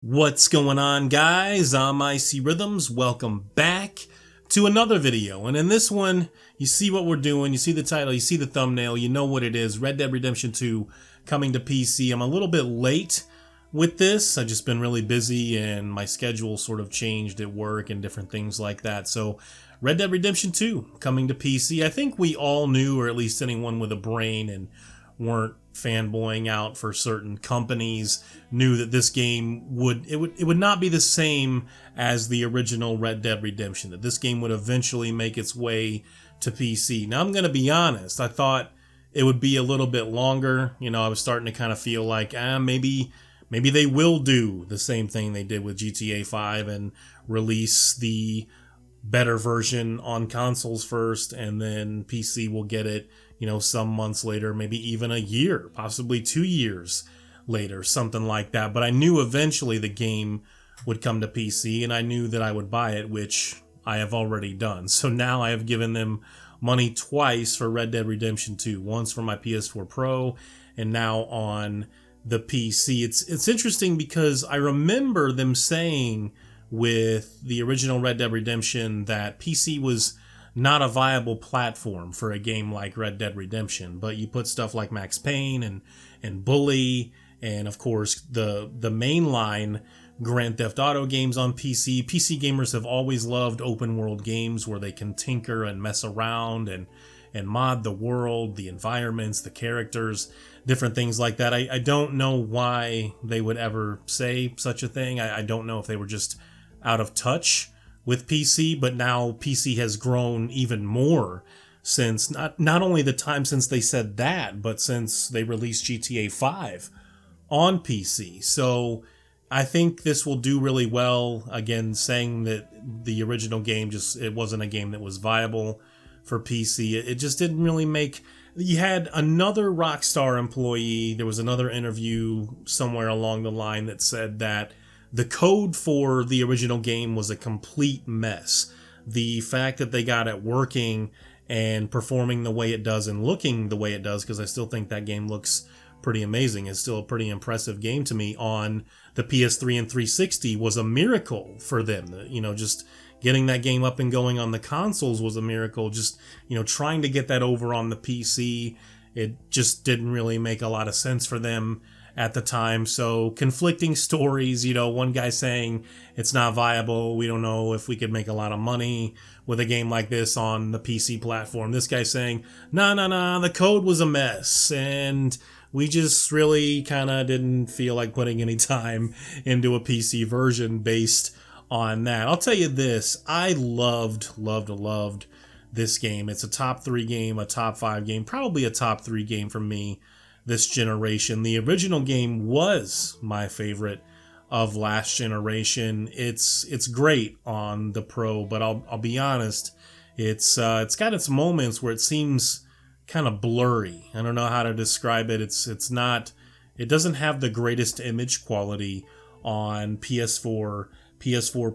What's going on, guys? I'm Icy Rhythms. Welcome back to another video. And in this one, you see what we're doing. You see the title, you see the thumbnail, you know what it is. Red Dead Redemption 2 coming to PC. I'm a little bit late with this. I've just been really busy and my schedule sort of changed at work and different things like that. So Red Dead Redemption 2 coming to PC. I think we all knew, or at least anyone with a brain and weren't fanboying out for certain companies, knew that this game would not be the same as the original Red Dead Redemption, that this game would eventually make its way to PC. Now, I'm going to be honest, I thought it would be a little bit longer. You know, I was starting to kind of feel like maybe they will do the same thing they did with GTA 5 and release the better version on consoles first, and then PC will get it, you know, some months later, maybe even a year, possibly 2 years later, something like that. But I knew eventually the game would come to PC, and I knew that I would buy it, which I have already done. So now I have given them money twice for Red Dead Redemption 2, once for my PS4 Pro and now on the PC. It's interesting because I remember them saying with the original Red Dead Redemption that PC was not a viable platform for a game like Red Dead Redemption, but you put stuff like Max Payne and Bully, and of course the mainline Grand Theft Auto games on PC. PC gamers have always loved open world games where they can tinker and mess around and mod the world, the environments, the characters, different things like that. I don't know why they would ever say such a thing. I don't know if they were just out of touch with PC, but now PC has grown even more since not only the time since they said that, but since they released GTA 5 on PC. So I think this will do really well. Again, saying that the original game it wasn't a game that was viable for PC. It just didn't really make. You had another Rockstar employee. There was another interview somewhere along the line that said that the code for the original game was a complete mess. The fact that they got it working and performing the way it does and looking the way it does, because I still think that game looks pretty amazing. It's still a pretty impressive game to me on the PS3 and 360 was a miracle for them. You know, just getting that game up and going on the consoles was a miracle. Just, you know, trying to get that over on the PC, it just didn't really make a lot of sense for them at the time. So conflicting stories, you know, one guy saying it's not viable, we don't know if we could make a lot of money with a game like this on the PC platform. This guy saying, no, the code was a mess and we just really kind of didn't feel like putting any time into a PC version based on that. I'll tell you this, I loved this game. It's a top 3 game, a top 5 game, probably a top 3 game for me this generation. The original game was my favorite of last generation. It's great on the Pro, but I'll be honest, it's got its moments where it seems kind of blurry. I don't know how to describe it. It doesn't have the greatest image quality on PS4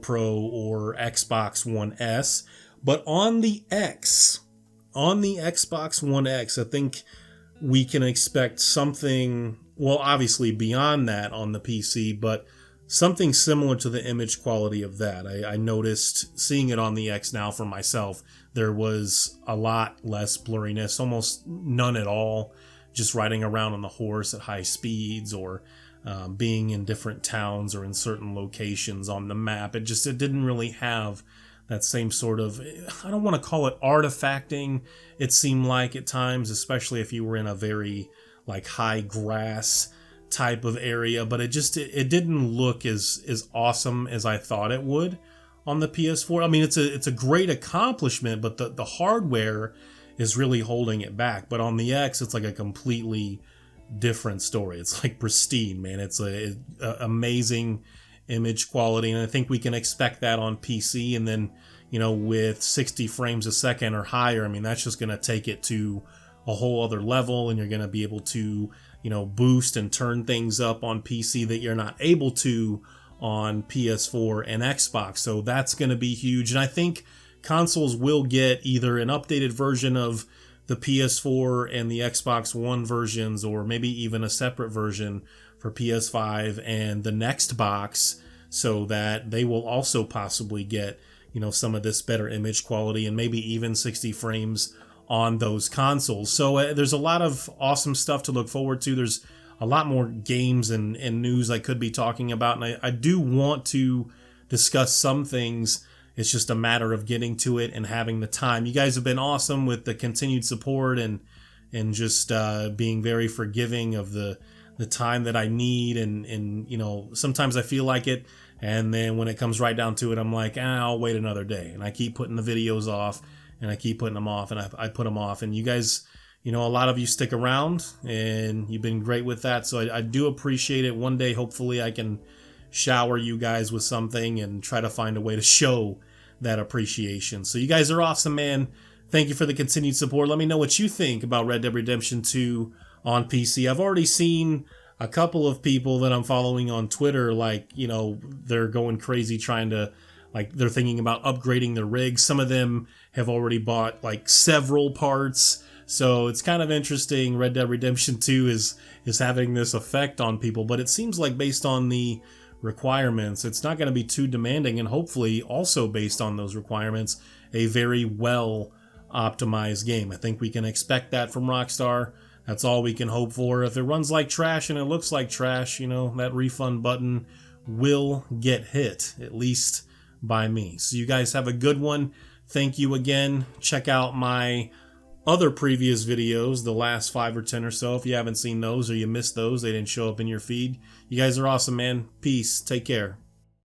Pro or Xbox One S, but on the Xbox One X, I think we can expect something, well, obviously beyond that on the PC, but something similar to the image quality of that. I noticed seeing it on the X now for myself, there was a lot less blurriness, almost none at all, just riding around on the horse at high speeds or being in different towns or in certain locations on the map. It didn't really have that same sort of, I don't want to call it artifacting, it seemed like at times, especially if you were in a very like high grass type of area, but it didn't look as awesome as I thought it would on the PS4. I mean, it's a great accomplishment, but the hardware is really holding it back. But on the X, it's like a completely different story. It's like pristine, man. It's a amazing image quality, and I think we can expect that on PC. And then, you know, with 60 frames a second or higher, I mean, that's just going to take it to a whole other level, and you're going to be able to, you know, boost and turn things up on PC that you're not able to on PS4 and Xbox. So that's going to be huge. And I think consoles will get either an updated version of the PS4 and the Xbox One versions, or maybe even a separate version for PS5 and the next box, so that they will also possibly get, you know, some of this better image quality and maybe even 60 frames on those consoles. So there's a lot of awesome stuff to look forward to. There's a lot more games and news I could be talking about, and I do want to discuss some things. It's just a matter of getting to it and having the time. You guys have been awesome with the continued support and just being very forgiving of the time that I need, and you know, sometimes I feel like it, and then when it comes right down to it, I'm like, I'll wait another day, and I keep putting the videos off, and I keep putting them off, and I put them off, and you guys, you know, a lot of you stick around, and you've been great with that, so I do appreciate it. One day, hopefully, I can shower you guys with something and try to find a way to show that appreciation. So you guys are awesome, man. Thank you for the continued support. Let me know what you think about Red Dead Redemption 2 on PC. I've already seen a couple of people that I'm following on Twitter, like, you know, they're going crazy trying to, like, they're thinking about upgrading their rigs. Some of them have already bought like several parts. So it's kind of interesting. Red Dead Redemption 2 is having this effect on people, but it seems like based on the requirements, it's not going to be too demanding, and hopefully also based on those requirements, a very well optimized game. I think we can expect that from Rockstar. That's all we can hope for. If it runs like trash and it looks like trash, you know, that refund button will get hit, at least by me. So you guys have a good one. Thank you again. Check out my other previous videos, the last 5 or 10 or so. If you haven't seen those or you missed those, they didn't show up in your feed. You guys are awesome, man. Peace. Take care.